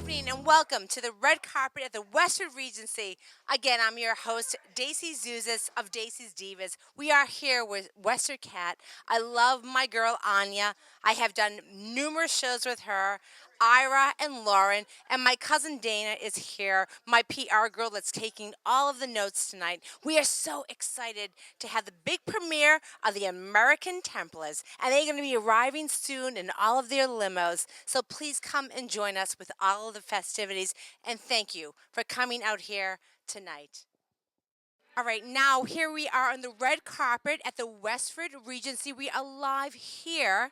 evening and welcome to the red carpet at the Westford Regency. Again, I'm your host, Dacey Zouzas of Dacey's Divas. We are here with Westford Cat. I love my girl Anya. I have done numerous shows with her, Ira and Lauren, and my cousin Dana is here, my PR girl that's taking all of the notes tonight. We are so excited to have the big premiere of the American Templars, and they're going to be arriving soon in all of their limos. So please come and join us with all of the festivities, and thank you for coming out here tonight. All right, now here we are on the red carpet at the Westford Regency. We are live here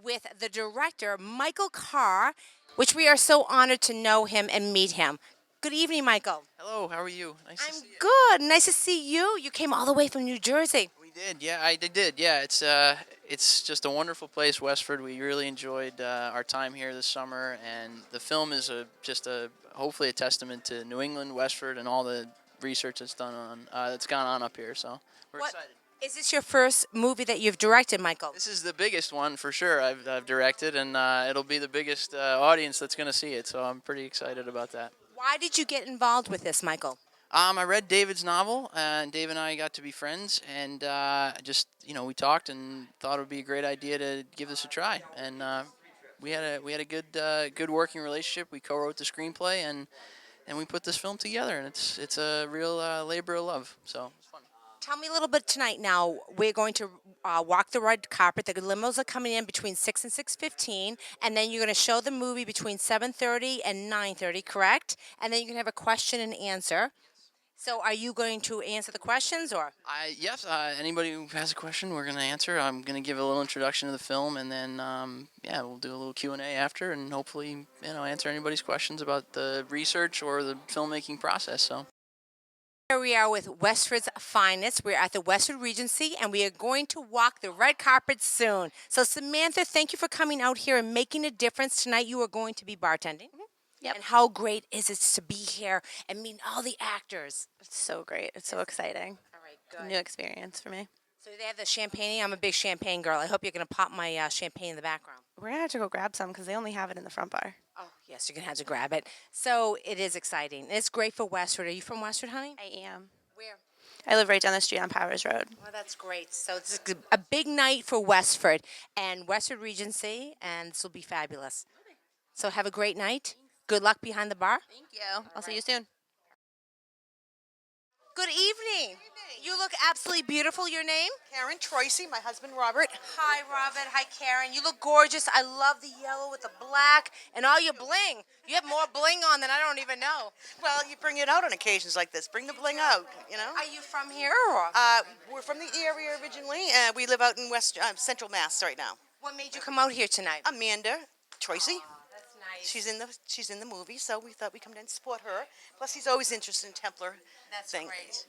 with the director, Michael Carr, which we are so honored to know him and meet him. Good evening, Michael. Hello, how are you? Nice to I'm see you. good. Nice to see you. You came all the way from New Jersey. We did, yeah, I did. Yeah, it's just a wonderful place, Westford. We really enjoyed our time here this summer, and the film is hopefully a testament to New England, Westford, and all the research that's gone on up here. So we're excited. Is this your first movie that you've directed, Michael? This is the biggest one for sure I've directed, and it'll be the biggest audience that's going to see it. So I'm pretty excited about that. Why did you get involved with this, Michael? I read David's novel, and Dave and I got to be friends, and we talked and thought it would be a great idea to give this a try. And we had a good working relationship. We co-wrote the screenplay, and we put this film together, and it's a real labor of love. So it's fun. Tell me a little bit tonight now. We're going to walk the red carpet. The limos are coming in between 6 and 6:15, and then you're going to show the movie between 7:30 and 9:30, correct? And then you can have a question and answer. So are you going to answer the questions, or? Yes, anybody who has a question, we're going to answer. I'm going to give a little introduction to the film, and then we'll do a little Q&A after, and hopefully answer anybody's questions about the research or the filmmaking process. So. Here we are with Westford's Finest. We're at the Westford Regency, and we are going to walk the red carpet soon. So Samantha, thank you for coming out here and making a difference. Tonight you are going to be bartending. Yep. And how great is it to be here and meet all the actors? It's so great. It's so exciting. All right, good. New experience for me. So they have the champagne. I'm a big champagne girl. I hope you're going to pop my champagne in the background. We're going to have to go grab some because they only have it in the front bar. Oh, yes, you're going to have to grab it. So it is exciting. It's great for Westford. Are you from Westford, honey? I am. Where? I live right down the street on Powers Road. Well, that's great. So it's a big night for Westford and Westford Regency, and this will be fabulous. So have a great night. Good luck behind the bar. Thank you. I'll see you soon. Good evening. You look absolutely beautiful. Your name? Karen Troisi, my husband Robert. Hi, Robert. Hi, Karen. You look gorgeous. I love the yellow with the black and all your bling. You have more bling on than I don't even know. Well, you bring it out on occasions like this. Bring the bling out, you know. Are you from here or? We're from the area originally. We live out in Central Mass right now. What made you come out here tonight? Amanda Troisi. That's nice. She's in the movie, so we thought we'd come down and support her. Plus, he's always interested in Templar That's thing. great.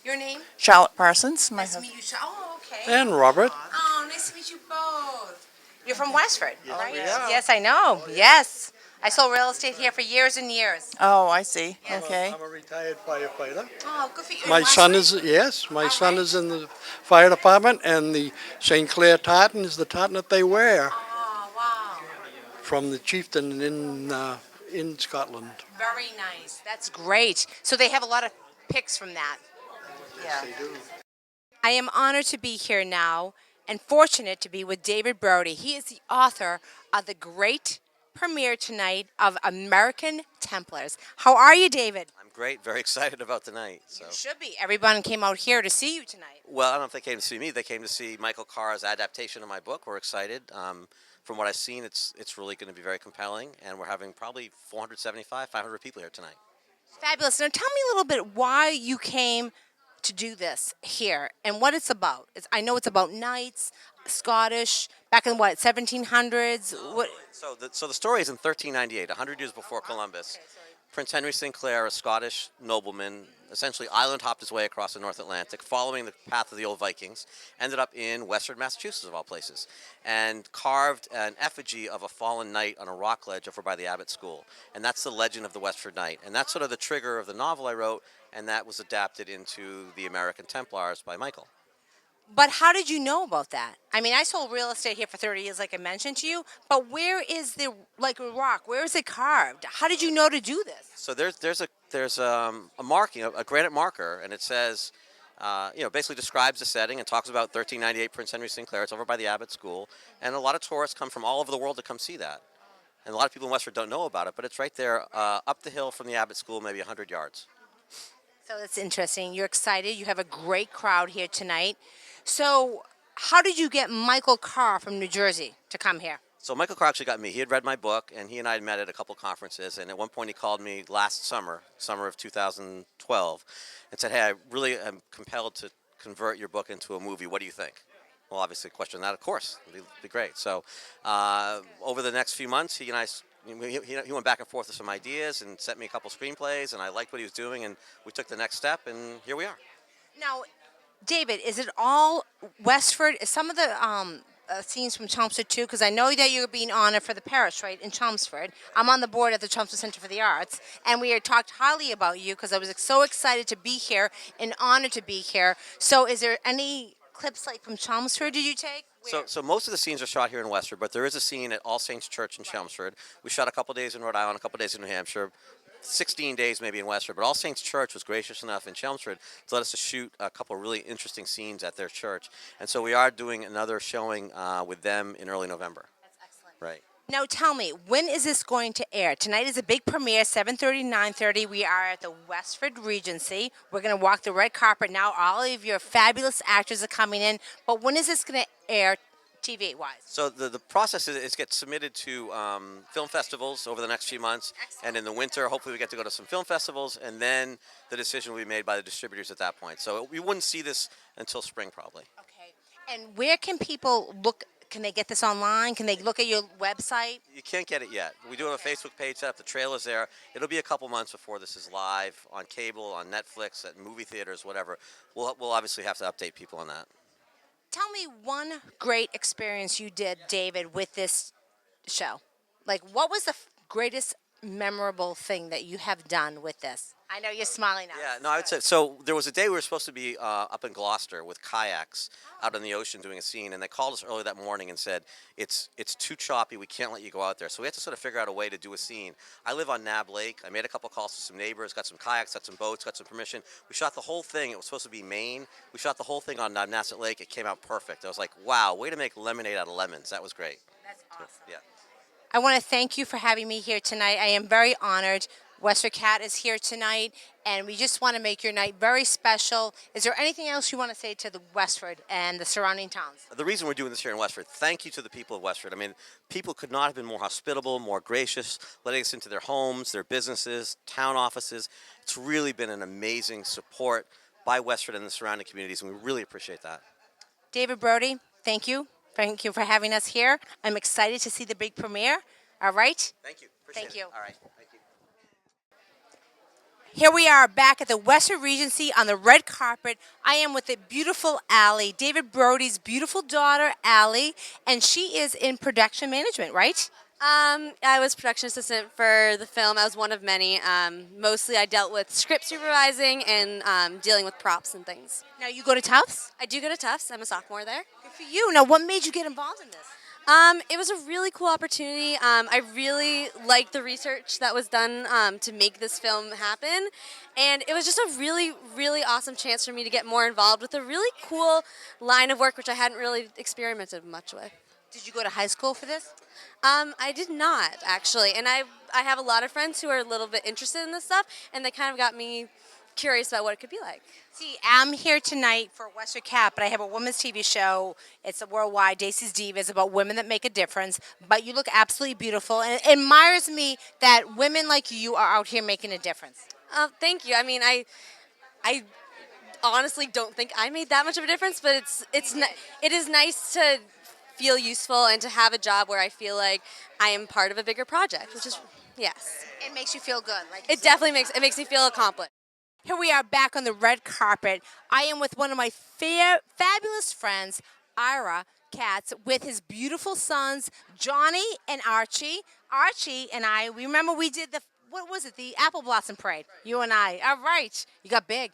Your name? Charlotte Parsons, my Nice to husband. meet you. Oh, okay. And Robert. Oh, nice to meet you both. You're from Westford, right? we are. Yes, I know. Yes. I sold real estate here for years and years. Oh, I see. Yes. Okay. I'm a retired firefighter. Oh, good for you. My son my son right. is in the fire department, and the St. Clair tartan is the tartan that they wear Oh, wow. from the chieftain in Scotland. Very nice. That's great. So they have a lot of pics from that. Yeah. They do. I am honored to be here now and fortunate to be with David Brody. He is the author of the great premiere tonight of American Templars. How are you, David? I'm great. Very excited about tonight. So. You should be. Everyone came out here to see you tonight. Well, I don't know if they came to see me. They came to see Michael Carr's adaptation of my book. We're excited. From what I've seen, it's really going to be very compelling, and we're having probably 475, 500 people here tonight. Fabulous. Now tell me a little bit why you came to do this here and what it's about. I know it's about knights, Scottish, back in what, 1700s? What? So the story is in 1398, 100 years before Columbus. Prince Henry Sinclair, a Scottish nobleman, essentially island hopped his way across the North Atlantic, following the path of the old Vikings, ended up in Westford, Massachusetts, of all places, and carved an effigy of a fallen knight on a rock ledge over by the Abbot School. And that's the legend of the Westford Knight. And that's sort of the trigger of the novel I wrote, and that was adapted into the American Templars by Michael. But how did you know about that? I mean, I sold real estate here for 30 years, like I mentioned to you. But where is the like a rock? Where is it carved? How did you know to do this? So there's a marking, a granite marker, and it says, basically describes the setting and talks about 1398 Prince Henry Sinclair. It's over by the Abbott School, and a lot of tourists come from all over the world to come see that. And a lot of people in Westford don't know about it, but it's right there up the hill from the Abbott School, maybe 100 yards. So that's interesting. You're excited. You have a great crowd here tonight. So, how did you get Michael Carr from New Jersey to come here? So Michael Carr actually got me. He had read my book, and he and I had met at a couple conferences. And at one point, he called me last summer of 2012, and said, "Hey, I really am compelled to convert your book into a movie. What do you think?" Well, obviously, question that, of course, it'd be great. So over the next few months, he and I, he went back and forth with some ideas and sent me a couple screenplays, and I liked what he was doing, and we took the next step, and here we are. Now, David, is it all Westford? Is some of the scenes from Chelmsford too? Because I know that you're being honored for the parish, right, in Chelmsford. I'm on the board at the Chelmsford Center for the Arts, and we had talked highly about you because I was so excited to be here and honored to be here. So, is there any clips like from Chelmsford did you take? So most of the scenes are shot here in Westford, but there is a scene at All Saints Church in Chelmsford. We shot a couple days in Rhode Island, a couple days in New Hampshire, 16 days maybe in Westford. But All Saints Church was gracious enough in Chelmsford to let us to shoot a couple really interesting scenes at their church. And so we are doing another showing with them in early November. That's excellent. Right. Now tell me, when is this going to air? Tonight is a big premiere, 7:30, 9:30. We are at the Westford Regency. We're going to walk the red carpet now. All of your fabulous actors are coming in. But when is this going to air TV-wise? So the process is it gets submitted to film festivals over the next few months. Excellent. And in the winter, hopefully we get to go to some film festivals, and then the decision will be made by the distributors at that point. So we wouldn't see this until spring probably. Okay. And where can people look? Can they get this online? Can they look at your website? You can't get it yet. We do have a Facebook page set up. The trailer's there. It'll be a couple months before this is live on cable, on Netflix, at movie theaters, whatever. We'll obviously have to update people on that. Tell me one great experience you did, David, with this show. Like, what was the greatest memorable thing that you have done with this? I know you're smiling now. Yeah, no, I would say so. There was a day we were supposed to be up in Gloucester with kayaks out on the ocean doing a scene, and they called us early that morning and said it's too choppy. We can't let you go out there. So we had to sort of figure out a way to do a scene. I live on Nab Lake. I made a couple calls to some neighbors, got some kayaks, got some boats, got some permission. We shot the whole thing. It was supposed to be Maine. We shot the whole thing on Nasset Lake. It came out perfect. I was like, wow, way to make lemonade out of lemons. That was great. That's awesome. Yeah. I want to thank you for having me here tonight. I am very honored. Westford Cat is here tonight, and we just want to make your night very special. Is there anything else you want to say to the Westford and the surrounding towns? The reason we're doing this here in Westford, thank you to the people of Westford. I mean, people could not have been more hospitable, more gracious, letting us into their homes, their businesses, town offices. It's really been an amazing support by Westford and the surrounding communities, and we really appreciate that. David Brody, thank you. Thank you for having us here. I'm excited to see the big premiere. All right? Thank you. Appreciate Thank you. All right. Thank you. Here we are back at the Westford Regency on the red carpet. I am with the beautiful Allie, David Brody's beautiful daughter, Allie, and she is in production management, right? I was production assistant for the film. I was one of many. Mostly I dealt with script supervising and dealing with props and things. Now you go to Tufts? I do go to Tufts. I'm a sophomore there. Good for you. Now what made you get involved in this? It was a really cool opportunity. I really liked the research that was done to make this film happen. And it was just a really, really awesome chance for me to get more involved with a really cool line of work, which I hadn't really experimented much with. Did you go to high school for this? I did not, actually. And I have a lot of friends who are a little bit interested in this stuff, and they kind of got me curious about what it could be like. See, I'm here tonight for Western Cat, but I have a women's TV show. It's a worldwide, Dacey Zouzas, about women that make a difference. But you look absolutely beautiful, and it admires me that women like you are out here making a difference. Thank you. I mean, I honestly don't think I made that much of a difference, but it is nice to feel useful and to have a job where I feel like I am part of a bigger project, which is, yes. It makes you feel good. It definitely makes me feel accomplished. Here we are back on the red carpet. I am with one of my fabulous friends, Ira Katz, with his beautiful sons, Johnny and Archie. Archie and I, we remember we did the Apple Blossom Parade, you and I. All right, you got big,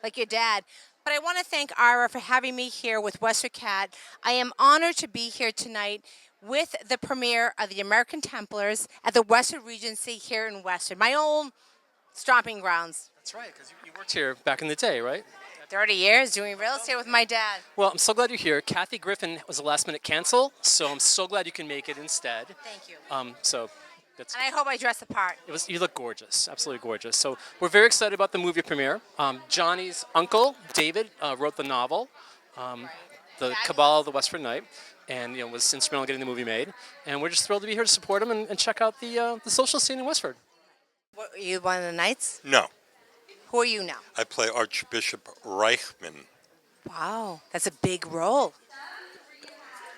like your dad. But I want to thank Ira for having me here with Westford Cat. I am honored to be here tonight with the premiere of the American Templars at the Westford Regency here in Westford, my own stomping grounds. That's right, because you worked here back in the day, right? 30 years doing real estate with my dad. Well, I'm so glad you're here. Kathy Griffin was a last-minute cancel, so I'm so glad you can make it instead. Thank you. So that's And I hope I dress the part. you look gorgeous, absolutely gorgeous. So we're very excited about the movie premiere. Johnny's uncle, David, wrote the novel, The Cabal of the Westford Night, and was instrumental in getting the movie made. And we're just thrilled to be here to support him and check out the social scene in Westford. What, are you one of the knights? No, Who are you now? I play Archbishop Reichman. Wow, that's a big role.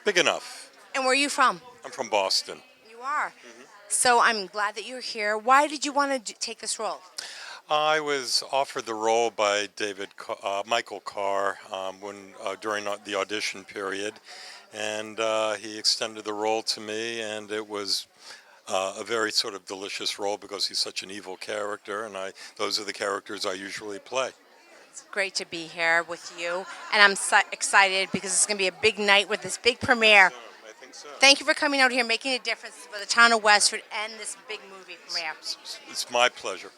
Big enough. And where are you from? I'm from Boston. You are. So I'm glad that you're here. Why did you want to take this role? I was offered the role by Michael Carr during the audition period, and he extended the role to me, and it was a very sort of delicious role because he's such an evil character, and those are the characters I usually play. It's great to be here with you, and I'm excited because it's going to be a big night with this big premiere. I think so. Thank you for coming out here, making a difference for the town of Westford and this big movie premiere. It's my pleasure.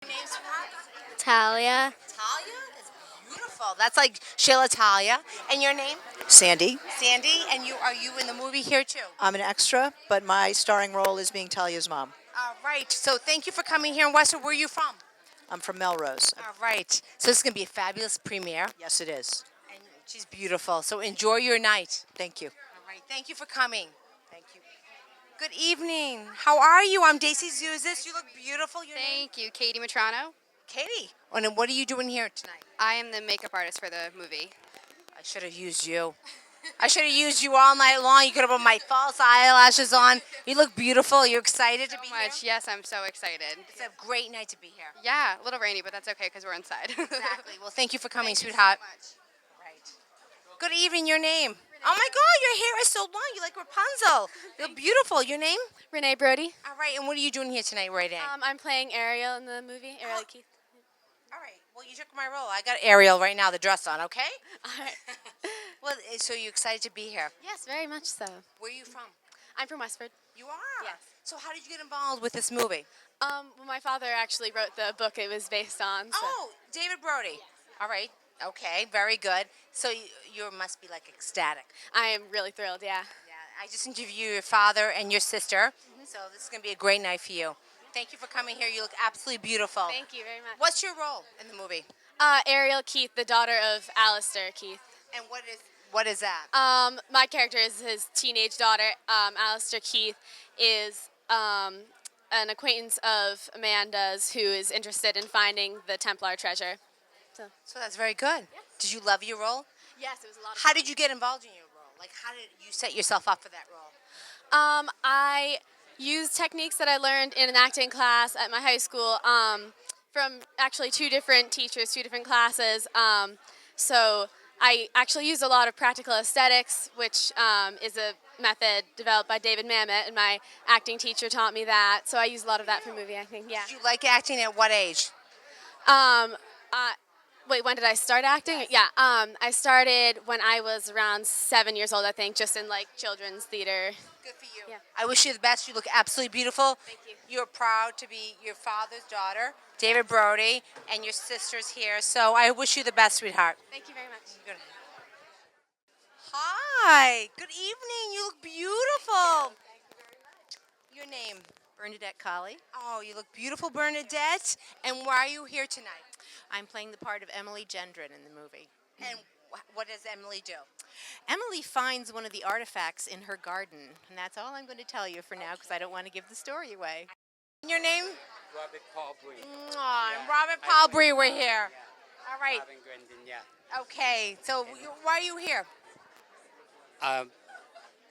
Your name's sweetheart? Talia. Talia is beautiful. That's like Sheila Talia. And your name? Sandy. Sandy. And are you in the movie here too? I'm an extra, but my starring role is being Talia's mom. All right. So thank you for coming here in Westford. Where are you from? I'm from Melrose. All right. So this is going to be a fabulous premiere. Yes, it is. And she's beautiful. So enjoy your night. Thank you. All right. Thank you for coming. Thank you. Good evening. How are you? I'm Dacey Zouzas. You look beautiful. Your name? Thank you, Katie Matrano. Katie. And then what are you doing here tonight? I am the makeup artist for the movie. I should have used you. I should have used you all night long. You could have put my false eyelashes on. You look beautiful. You're excited to be here? Yes, I'm so excited. It's a great night to be here. Yeah, a little rainy, but that's okay because we're inside. Exactly. Well, thank you for coming, Thank you sweetheart. so much. Right. Good evening. Your name? Oh my God, your hair is so long. You like Rapunzel. You're beautiful. Your name? Renee Brody. All right. And what are you doing here tonight, Renee? I'm playing Ariel in the movie. Ariel Keith. All right. Well, you took my role. I got Ariel right now, the dress on. Okay. All right. Well, so you excited to be here? Yes, very much so. Where are you from? I'm from Westford. You are. Yes. So how did you get involved with this movie? Well, my father actually wrote the book it was based on. So. Oh, David Brody. All right. Okay. Very good. So you must be like ecstatic. I am really thrilled, yeah. Yeah. I just interviewed your father and your sister. So this is going to be a great night for you. Thank you for coming here. You look absolutely beautiful. Thank you very much. What's your role in the movie? Ariel Keith, the daughter of Alistair Keith. And what is that? My character is his teenage daughter. Alistair Keith is an acquaintance of Amanda's who is interested in finding the Templar treasure. So that's very good. Yeah. Did you love your role? Yes, it was a lot of How fun. did you get involved in your role? Like, how did you set yourself up for that role? I used techniques that I learned in an acting class at my high school from actually two different teachers, two different classes. So I actually used a lot of practical aesthetics, which is a method developed by David Mamet, and my acting teacher taught me that. So I used a lot of that for movie acting. Yeah. Did you like acting at what age? Wait, when did I start acting? Yeah, I started when I was around 7 years old, I think, just in like children's theater. Good for you. Yeah. I wish you the best. You look absolutely beautiful. Thank you. You're proud to be your father's daughter, David Brody, and your sister's here. So I wish you the best, sweetheart. Thank you very much. Good. Hi. Good evening. You look beautiful. Your name? Bernadette Kali. Oh, you look beautiful, Bernadette. And why are you here tonight? I'm playing the part of Emily Gendron in the movie. And what does Emily do? Emily finds one of the artifacts in her garden, and that's all I'm going to tell you for now because I don't want to give the story away. Your name? Robert Pal Bri. Robert Pal Bri, we're here. All right. Robin Grandin, yeah. Okay, so why are you here?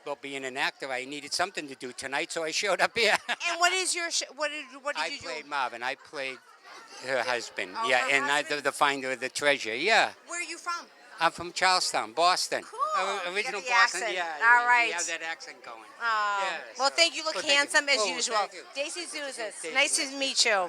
Well, being an actor, I needed something to do tonight, so I showed up here. And what is your what did you do? I played Marvin. I played her husband. Oh, yeah, her and husband? the finder of the treasure. Yeah. Where are you from? I'm from Charlestown, Boston. Cool. Original You got the Boston. accent. Yeah. All right. We have that accent going. Well, so- thank you. Look well, thank you. handsome as Oh, usual. thank you. Daisy Zouzas. Daisy. Nice to meet you.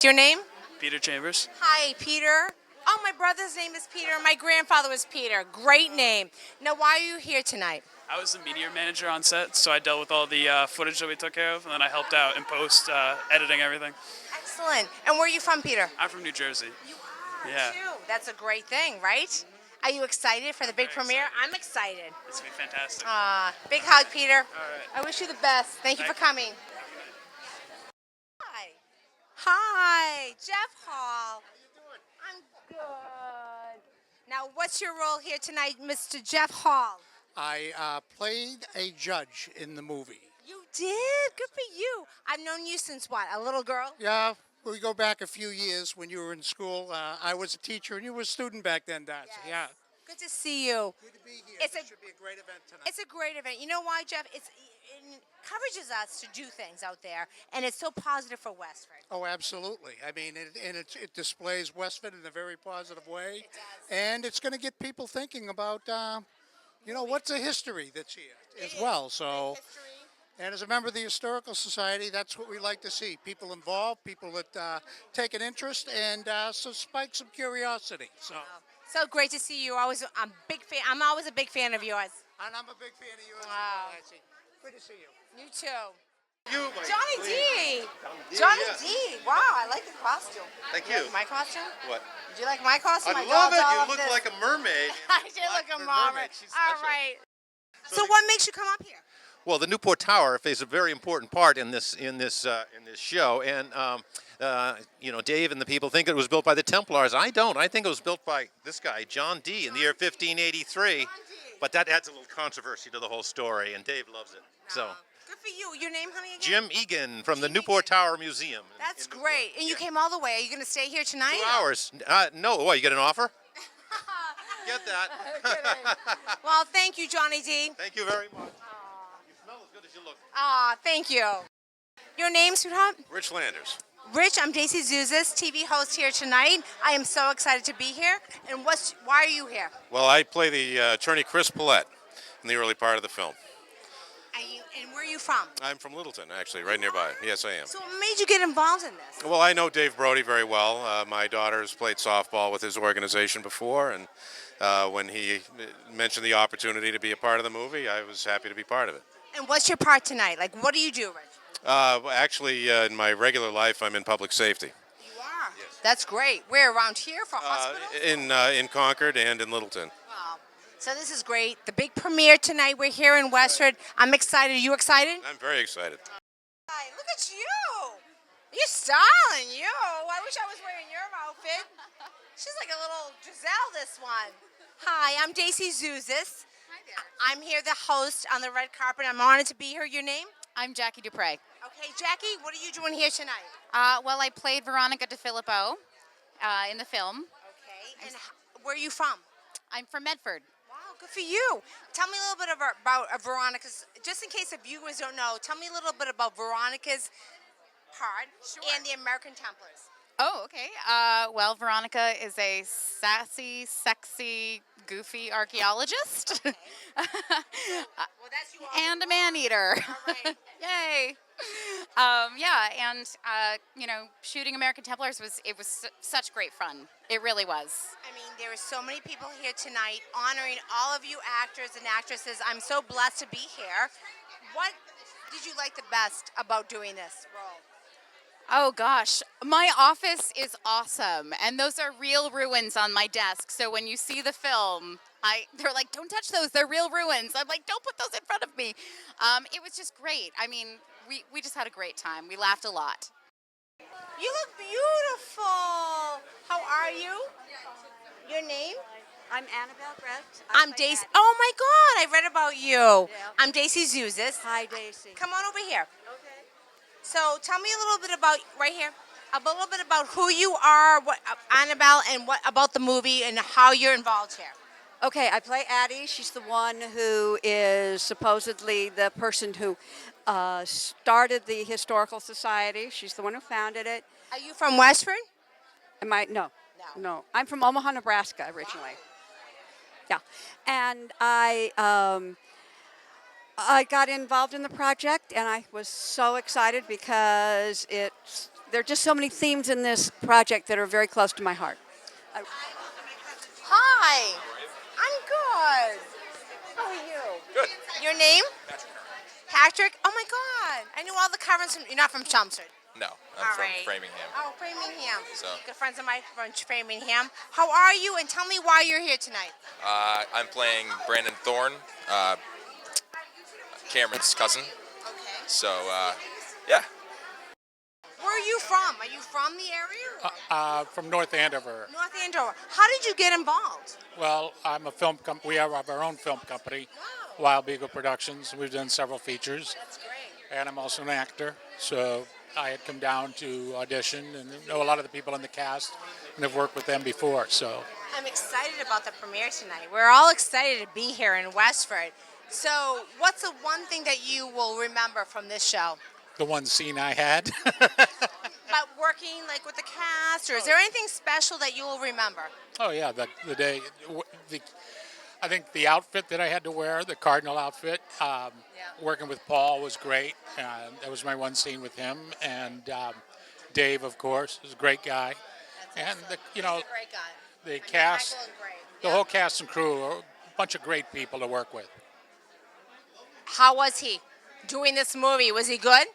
Your name? Peter Chambers. Hi, Peter. Oh, my brother's name is Peter. My grandfather was Peter. Great name. Now, why are you here tonight? I was the media manager on set, so I dealt with all the footage that we took care of, and then I helped out in post, editing everything. Excellent. And where are you from, Peter? I'm from New Jersey. You are, Yeah. too. That's a great thing, right? Are you excited for the big premiere? I'm excited. It's going to be fantastic. Big hug, Peter. All right. I wish you the best. Thank you for coming. Hi. Hi, Jeff Hall. I'm good. Now, what's your role here tonight, Mr. Jeff Hall? I played a judge in the movie. You did? Good for you. I've known you since what, a little girl? Yeah, we go back a few years when you were in school. I was a teacher and you were a student back then, Dacia. Yes. Yeah. Good to see you. Good to be here. It should be a great event tonight. It's a great event. You know why, Jeff? It encourages us to do things out there, and it's so positive for Westford. Oh, absolutely. I mean, it displays Westford in a very positive way. It does. And it's going to get people thinking about, what's the history that's here as well. So, and as a member of the Historical Society, that's what we like to see. People involved, people that take an interest, and so spike some curiosity. So great to see you. I'm always a big fan of yours. And I'm a big fan of yours. Wow. Good to see you. You too. You, Johnny D. D, Johnny yes. D. Wow, I like the costume. Thank You you. like my costume? What? Did you like my costume? I My love dog's it. all You of look this. like a mermaid. I did look a mermaid. All right. So what makes you come up here? Well, the Newport Tower plays a very important part in this show, and Dave and the people think it was built by the Templars. I don't. I think it was built by this guy, John Dee, in the year 1583. But that adds a little controversy to the whole story, and Dave loves it. So. Good for you. Your name, honey, again? Jim Egan from the Newport Tower Museum. That's great. And you came all the way. Are you going to stay here tonight? 2 hours. No. What, you get an offer? Get that. Well, thank you, Johnny D. Thank you very much. You smell as good as you look. Thank you. Your name, sweetheart? Richlanders. Rich, I'm Dacey Zouzas, TV host here tonight. I am so excited to be here. And why are you here? Well, I play the attorney Chris Paulette in the early part of the film. And where are you from? I'm from Littleton, actually, right nearby. Yes, I am. So what made you get involved in this? Well, I know Dave Brody very well. My daughter has played softball with his organization before, and when he mentioned the opportunity to be a part of the movie, I was happy to be part of it. And what's your part tonight? Like, what do you do, Rich? Actually, in my regular life, I'm in public safety. You are? Yes. That's great. Where, around here for hospitals? In Concord and in Littleton. Wow. So this is great. The big premiere tonight. We're here in Westford. I'm excited. Are you excited? I'm very excited. Hi, look at you. You're styling, you. I wish I was wearing your outfit. She's like a little Giselle, this one. Hi, I'm Dacey Zouzas. Hi there. I'm here, the host on the red carpet. I'm honored to be here. Your name? I'm Jackie Dupre. Okay, Jackie, what are you doing here tonight? Well, I played Veronica DeFilippo in the film. Okay, and where are you from? I'm from Medford. Wow, good for you. Tell me a little bit about Veronica's, just in case the viewers don't know, tell me a little bit about Veronica's part and the American Templars. Oh, okay. Well, Veronica is a sassy, sexy, goofy archaeologist. Okay. Well, that's you all. And a man-eater. All right. Yay. And shooting American Templars was such great fun. It really was. I mean, there are so many people here tonight honoring all of you actors and actresses. I'm so blessed to be here. What did you like the best about doing this role? Oh gosh, my office is awesome, and those are real ruins on my desk. So when you see the film, they're like, "Don't touch those; they're real ruins." I'm like, "Don't put those in front of me." It was just great. I mean, we just had a great time. We laughed a lot. You look beautiful. How are you? Your name? I'm Annabelle Brett. I'm Dacey. Oh my God, I read about you. Yeah. I'm Dacey Zouzas. Hi, Daisy. Come on over here. Okay. So tell me a little bit about, right here, a little bit about who you are, what Annabelle, and what about the movie and how you're involved here. Okay, I play Addie. She's the one who is supposedly the person who started the Historical Society. She's the one who founded it. Are you from Westford? No. I'm from Omaha, Nebraska originally. Yeah, and I got involved in the project, and I was so excited because there are just so many themes in this project that are very close to my heart. Hi. I'm good. How are you? Good. Your name? Patrick? Oh my God. I knew all the Carlins from, you're not from Chelmsford. No, I'm All from right. Framingham. Oh, Framingham. So. Good friends of mine from Framingham. How are you? And tell me why you're here tonight. I'm playing Brandon Thorne, Cameron's cousin. Okay. So, yeah. Where are you from? Are you from the area? From North Andover. North Andover. How did you get involved? Well, I'm a film company. We have our own film company, Wild Beagle Productions. We've done several features. That's great. And I'm also an actor. So I had come down to audition and know a lot of the people in the cast and have worked with them before. So I'm excited about the premiere tonight. We're all excited to be here in Westford. So what's the one thing that you will remember from this show? the one scene I had. About working like with the cast, or is there anything special that you will remember? Oh yeah, the day, I think the outfit that I had to wear, the cardinal outfit, working with Paul was great. That was my one scene with him, and Dave, of course, is a great guy. And He's a great guy. the cast, Michael and Gray. the whole cast and crew, are a bunch of great people to work with. How was he doing this movie? Was he good?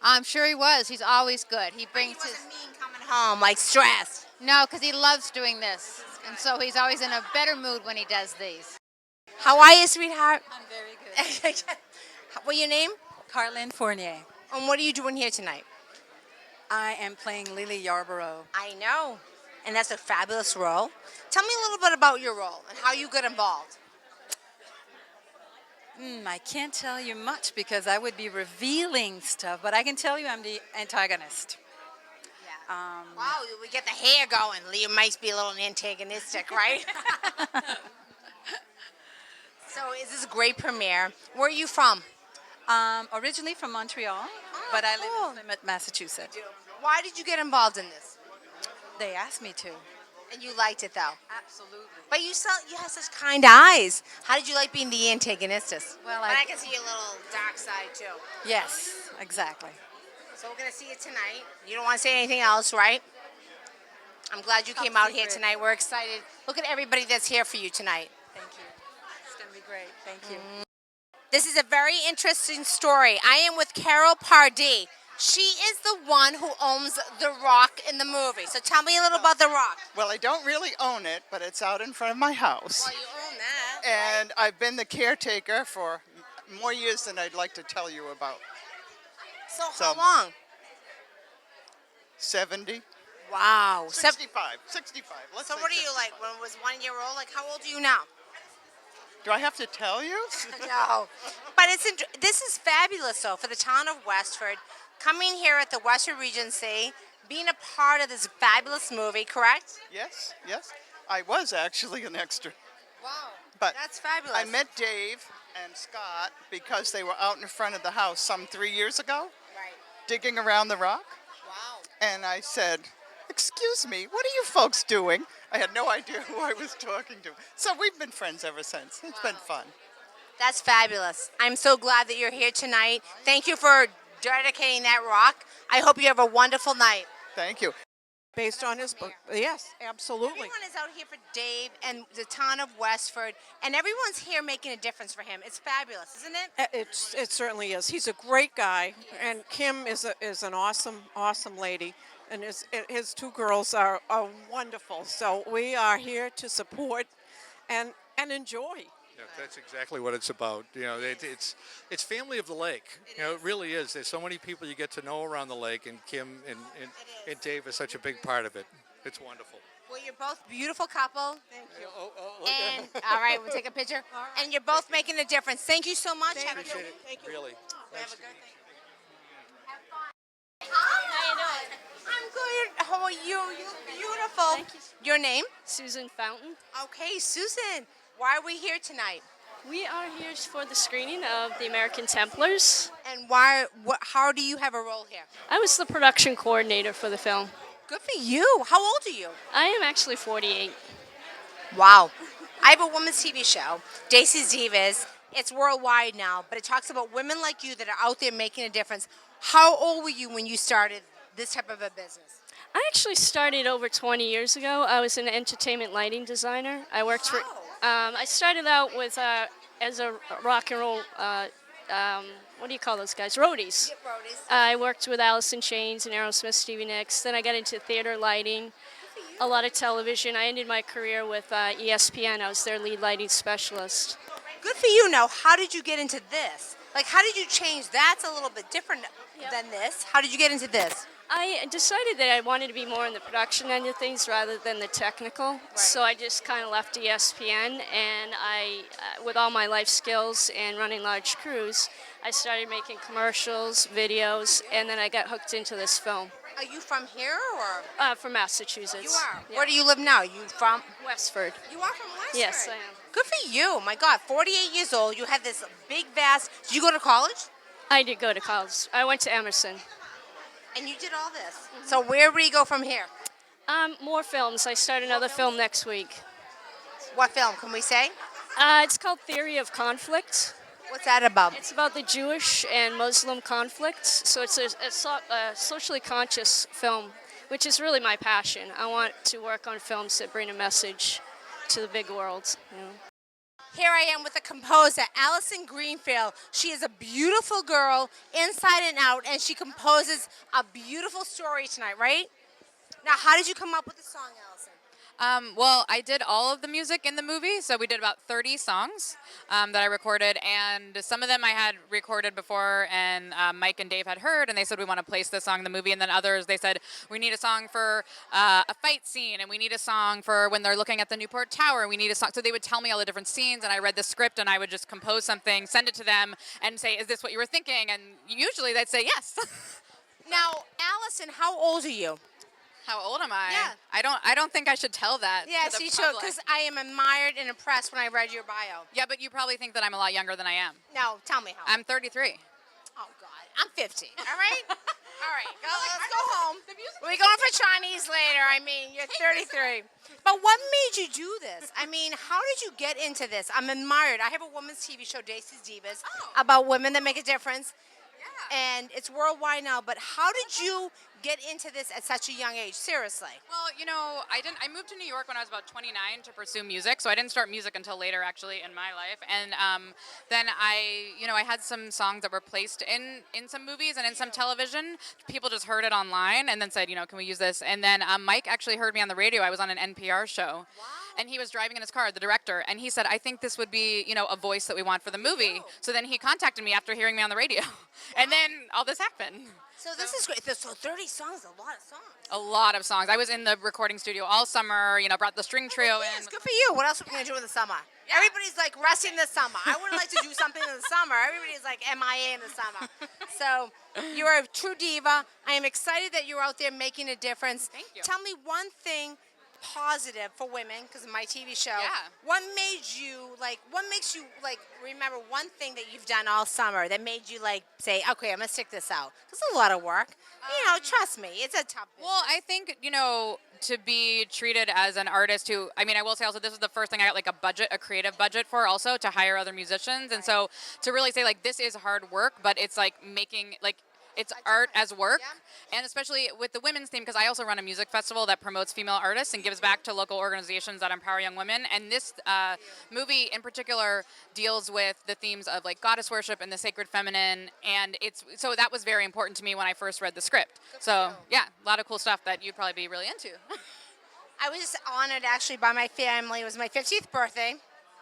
I'm sure he was. He's always good. He brings He wasn't mean coming home, like stressed. No, because he loves doing this. And so he's always in a better mood when he does these. How are you, sweetheart? I'm very good. What's your name? Carlin Fournier. And what are you doing here tonight? I am playing Lily Yarborough. I know. And that's a fabulous role. Tell me a little bit about your role and how you got involved. I can't tell you much because I would be revealing stuff, but I can tell you I'm the antagonist. Wow, we get the hair going. You might be a little antagonistic, right? So is this a great premiere? Where are you from? Originally from Montreal, but I live in Plymouth, Massachusetts. Why did you get involved in this? They asked me to. And you liked it, though? Absolutely. But you have such kind eyes. How did you like being the antagonist? Well, but I can see your little dark side, too. Yes, exactly. So we're going to see it tonight. You don't want to say anything else, right? I'm glad you came out here tonight. We're excited. Look at everybody that's here for you tonight. Thank you. It's going to be great. Thank you. This is a very interesting story. I am with Carol Pardee. She is the one who owns the rock in the movie. So tell me a little about the rock. Well, I don't really own it, but it's out in front of my house. Well, you own that. And I've been the caretaker for more years than I'd like to tell you about. So how long? 70. Wow. 65. 65. Let's So say what are you 65. like when it was 1 year old? Like how old are you now? Do I have to tell you? No. But this is fabulous, though, for the town of Westford. Coming here at the Westford Regency, being a part of this fabulous movie, correct? Yes, yes. I was actually an extra. Wow. But that's fabulous. I met Dave and Scott because they were out in front of the house some 3 years ago, digging around the rock. Wow. And I said, "Excuse me, what are you folks doing?" I had no idea who I was talking to. So we've been friends ever since. It's been fun. That's fabulous. I'm so glad that you're here tonight. Thank you for dedicating that rock. I hope you have a wonderful night. Thank you. Based on his book. Yes, absolutely. Everyone is out here for Dave and the town of Westford, and everyone's here making a difference for him. It's fabulous, isn't it? It certainly is. He's a great guy, and Kim is an awesome lady, and his two girls are wonderful. So we are here to support and enjoy. Yeah, that's exactly what it's about. You know, it's family of the lake. You know, it really is. There's so many people you get to know around the lake, and Kim and Dave is such a big part of it. It's wonderful. Well, you're both a beautiful couple. Thank you. And okay. all right, we'll take a picture. And you're both making a difference. Thank you so much. Have a good Appreciate it. Thank you. Really. Have a good day. Hi. How you doing? I'm good. How are you? You look beautiful. Thank you. Your name? Susan Fountain. Okay, Susan. Why are we here tonight? We are here for the screening of the American Templars. And how do you have a role here? I was the production coordinator for the film. Good for you. How old are you? I am actually 48. Wow. I have a women's TV show, Dacey Zouzas. It's worldwide now, but it talks about women like you that are out there making a difference. How old were you when you started this type of a business? I actually started over 20 years ago. I was an entertainment lighting designer. I worked for. I started out with as a rock and roll. What do you call those guys? Roadies. I worked with Alice in Chains and Aerosmith, Stevie Nicks. Then I got into theater lighting, a lot of television. I ended my career with ESPN. I was their lead lighting specialist. Good for you. Now, how did you get into this? Like, how did you change? That's a little bit different than this. How did you get into this? I decided that I wanted to be more in the production end of things rather than the technical. So I just kind of left ESPN, and with all my life skills and running large crews, I started making commercials, videos, and then I got hooked into this film. Are you from here or? From Massachusetts. You are. Yeah. Where do you live now? You from? Westford. You are from Westford? Yes, I am. Good for you. My God, 48 years old. You had this big, vast. Did you go to college? I did go to college. I went to Emerson. And you did all this. So where would you go from here? More films. I start another film next week. What film? Can we say? It's called Theory of Conflict. What's that about? It's about the Jewish and Muslim conflicts. So it's a socially conscious film, which is really my passion. I want to work on films that bring a message to the big world. You know. Here I am with the composer, Alison Greenfield. She is a beautiful girl, inside and out, and she composes a beautiful story tonight, right? Now, how did you come up with the song, Alison? Well, I did all of the music in the movie, so we did about 30 songs that I recorded, and some of them I had recorded before, and Mike and Dave had heard, and they said we want to place this song in the movie, and then others, they said we need a song for a fight scene, and we need a song for when they're looking at the Newport Tower, we need a song. So they would tell me all the different scenes, and I read the script, and I would just compose something, send it to them, and say, is this what you were thinking? And usually they'd say yes. Now, Alison, how old are you? How old am I? Yeah. I don't think I should tell that. Yes, to the you should, public. because I am admired and impressed when I read your bio. Yeah, but you probably think that I'm a lot younger than I am. No, tell me how. I'm 33. Oh, God. I'm 50. All right? All right. Let's go home. We're going for Chinese later. I mean, you're 33. But what made you do this? I mean, how did you get into this? I'm admired. I have a women's TV show, Dacey Zouzas, about women that make a difference. And it's worldwide now, but how did you get into this at such a young age? Seriously. Well, you know, I moved to New York when I was about 29 to pursue music, so I didn't start music until later, actually, in my life. And then I had some songs that were placed in some movies and in some television. People just heard it online and then said, can we use this? And then Mike actually heard me on the radio. I was on an NPR show. Wow. And he was driving in his car, the director, and he said, I think this would be, a voice that we want for the movie. So then he contacted me after hearing me on the radio. And then all this happened. So this is great. So 30 songs, a lot of songs. A lot of songs. I was in the recording studio all summer, brought the string trio in. Yes, good for you. What else are we going to do in the summer? Yeah. Everybody's like resting this summer. I would like to do something in the summer. Everybody's like MIA in the summer. So you're a true diva. I am excited that you're out there making a difference. Thank you. Tell me one thing positive for women, because of my TV show. Yeah. What makes you remember one thing that you've done all summer that made you say, okay, I'm gonna stick this out? It's a lot of work. Trust me, it's a tough business. Well, I think, to be treated as an artist who, I will say also this is the first thing I got a creative budget for also to hire other musicians. And so to really say this is hard work, but it's making it's art as work, and especially with the women's theme, because I also run a music festival that promotes female artists and gives back to local organizations that empower young women. And this movie in particular deals with the themes of goddess worship and the sacred feminine, and so that was very important to me when I first read the script. So yeah, a lot of cool stuff that you'd probably be really into. I was just honored actually by my family. It was my 50th birthday,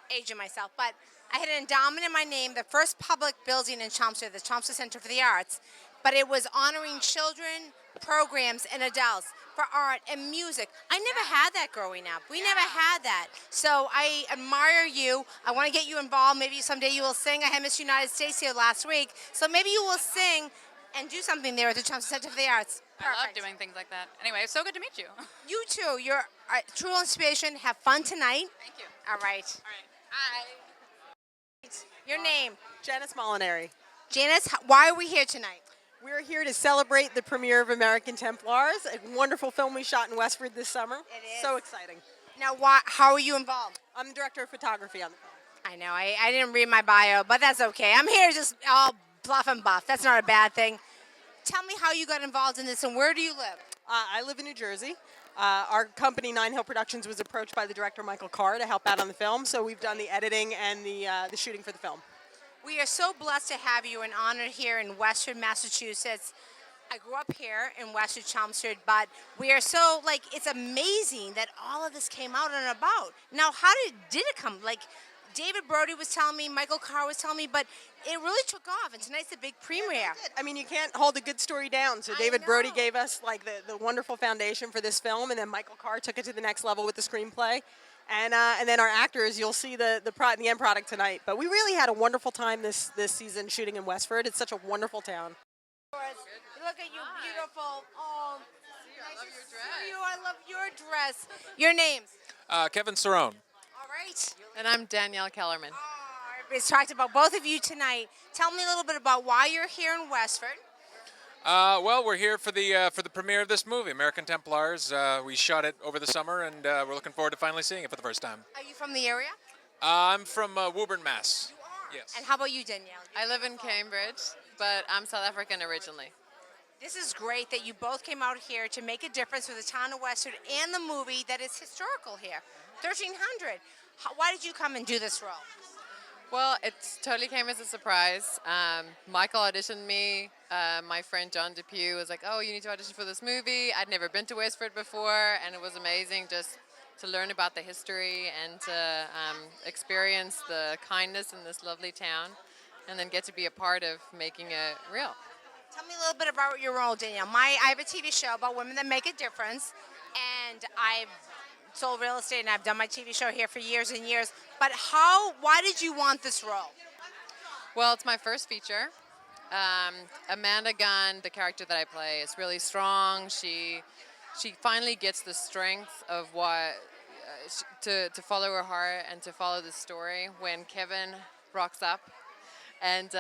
aging myself, but I had an endowment in my name, the first public building in Chelmsford, the Chelmsford Center for the Arts. But it was honoring children, programs, and adults for art and music. I never had that growing up. We never had that. So I admire you. I want to get you involved. Maybe someday you will sing. I had Miss United States here last week. So maybe you will sing and do something there at the Chelmsford Center for the Arts. Perfect. I love doing things like that. Anyway, it's so good to meet you. You too. You're a true inspiration. Have fun tonight. Thank you. All right. Bye. Your name? Janice Molinari. Janice, why are we here tonight? We're here to celebrate the premiere of American Templars, a wonderful film we shot in Westford this summer. It is. So exciting. Now, how are you involved? I'm the director of photography on the film. I know. I didn't read my bio, but that's okay. I'm here just all bluff and buff. That's not a bad thing. Tell me how you got involved in this and where do you live? I live in New Jersey. Our company, Nine Hill Productions, was approached by the director Michael Carr to help out on the film, so we've done the editing and the shooting for the film. We are so blessed to have you and honored here in Westford, Massachusetts. I grew up here in Westford, Chelmsford, but we are so, like, it's amazing that all of this came out and about. Now, how did it come? Like, David Brody was telling me, Michael Carr was telling me, but it really took off, and tonight's the big premiere. I mean, you can't hold a good story down. So David Brody gave us like the wonderful foundation for this film, and then Michael Carr took it to the next level with the screenplay. And then our actors, you'll see the end product tonight. But we really had a wonderful time this season shooting in Westford. It's such a wonderful town. Look at you, beautiful. Oh, nice to see you. I love your dress. Your names? Kevin Cerrone. All right. And I'm Danielle Kellerman. It's talked about both of you tonight. Tell me a little bit about why you're here in Westford. Well, we're here for the premiere of this movie, American Templars. We shot it over the summer, and we're looking forward to finally seeing it for the first time. Are you from the area? I'm from Woburn, Mass. Yes. And how about you, Danielle? I live in Cambridge, but I'm South African originally. This is great that you both came out here to make a difference for the town of Westford and the movie that is historical here. 1300. Why did you come and do this role? Well, it totally came as a surprise. Michael auditioned me. My friend John Depew was like, oh, you need to audition for this movie. I'd never been to Westford before, and it was amazing just to learn about the history and to experience the kindness in this lovely town, and then get to be a part of making it real. Tell me a little bit about your role, Danielle. I have a TV show about women that make a difference, and I've sold real estate, and I've done my TV show here for years and years. But why did you want this role? Well, it's my first feature. Amanda Gunn, the character that I play, is really strong. She finally gets the strength of what to follow her heart and to follow the story when Kevin rocks up. And,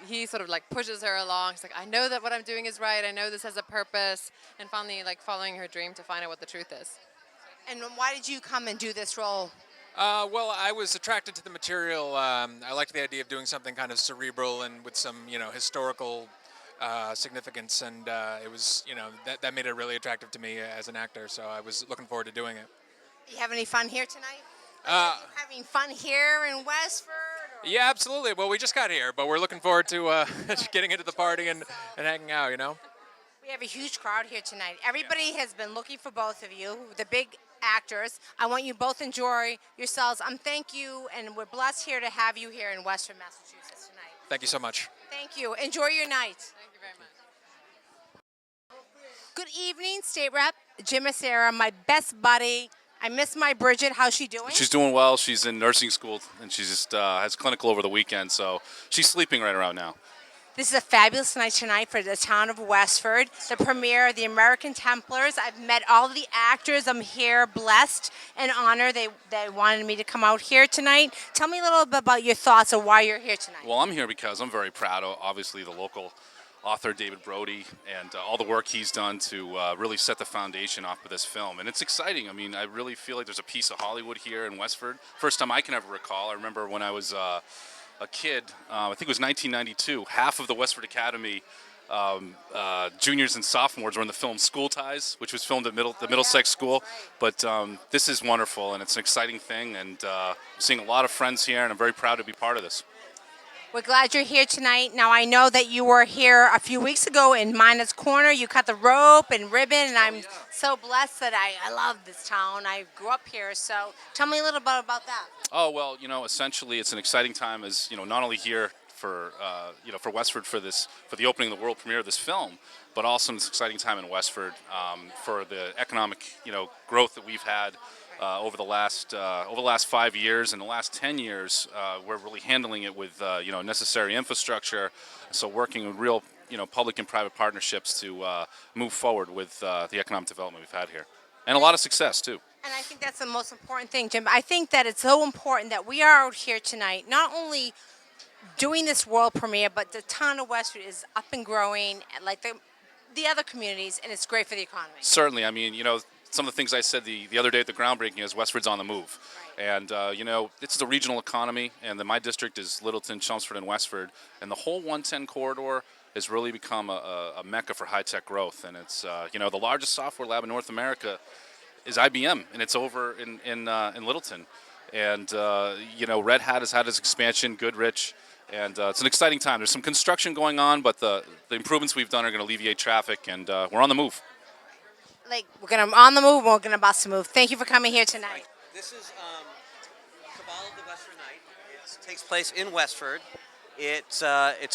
he sort of like pushes her along. She's like, I know that what I'm doing is right. I know this has a purpose. And finally, like, following her dream to find out what the truth is. And why did you come and do this role? Well, I was attracted to the material. I liked the idea of doing something kind of cerebral and with some, historical significance. And it was, that made it really attractive to me as an actor. So I was looking forward to doing it. You have any fun here tonight? Are you having fun here in Westford? Yeah, absolutely. Well, we just got here, but we're looking forward to getting into the party and hanging out, We have a huge crowd here tonight. Everybody has been looking for both of you, the big actors. I want you both to enjoy yourselves. Thank you, and we're blessed here to have you here in Western Massachusetts tonight. Thank you so much. Thank you. Enjoy your night. Thank you very much. Good evening, State Rep Jim Acera, my best buddy. I miss my Bridget. How's she doing? She's doing well. She's in nursing school, and she just has clinical over the weekend, so she's sleeping right around now. This is a fabulous night tonight for the town of Westford, the premiere of the American Templars. I've met all the actors. I'm here blessed and honored. They wanted me to come out here tonight. Tell me a little bit about your thoughts of why you're here tonight. Well, I'm here because I'm very proud of, obviously, the local author David Brody and all the work he's done to really set the foundation off of this film. And it's exciting. I mean, I really feel like there's a piece of Hollywood here in Westford. First time I can ever recall. I remember when I was a kid, I think it was 1992, half of the Westford Academy juniors and sophomores were in the film School Ties, which was filmed at the Middlesex School. But this is wonderful, and it's an exciting thing, and I'm seeing a lot of friends here, and I'm very proud to be part of this. We're glad you're here tonight. Now, I know that you were here a few weeks ago in Miners Corner. You cut the rope and ribbon, and I'm so blessed that I love this town. I grew up here, so tell me a little bit about that. Oh, well, essentially it's an exciting time as, not only here for, for Westford for the opening of the world premiere of this film, but also it's an exciting time in Westford for the economic, growth that we've had over the last 5 years and the last 10 years. We're really handling it with, necessary infrastructure. So working with real, public and private partnerships to move forward with the economic development we've had here. And a lot of success, too. And I think that's the most important thing, Jim. I think that it's so important that we are out here tonight, not only doing this world premiere, but the town of Westford is up and growing like the other communities, and it's great for the economy. Certainly. I mean, some of the things I said the other day at the groundbreaking is Westford's on the move. Right. And, this is a regional economy, and my district is Littleton, Chelmsford, and Westford. And the whole 110 corridor has really become a mecca for high-tech growth. And it's, the largest software lab in North America is IBM, and it's over in Littleton. And, Red Hat has had its expansion, Goodrich, and it's an exciting time. There's some construction going on, but the improvements we've done are going to alleviate traffic, and we're on the move. We're gonna on the move. We're gonna bust a move. Thank you for coming here tonight. This is Cabal of the Western Night. It takes place in Westford. It's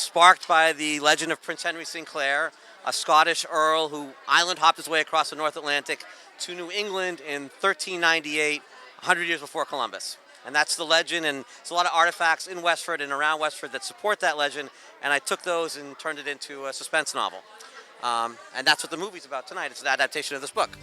sparked by the legend of Prince Henry Sinclair, a Scottish earl who island hopped his way across the North Atlantic to New England in 1398, 100 years before Columbus. And that's the legend, and there's a lot of artifacts in Westford and around Westford that support that legend, and I took those and turned it into a suspense novel. And that's what the movie's about tonight. It's an adaptation of this book.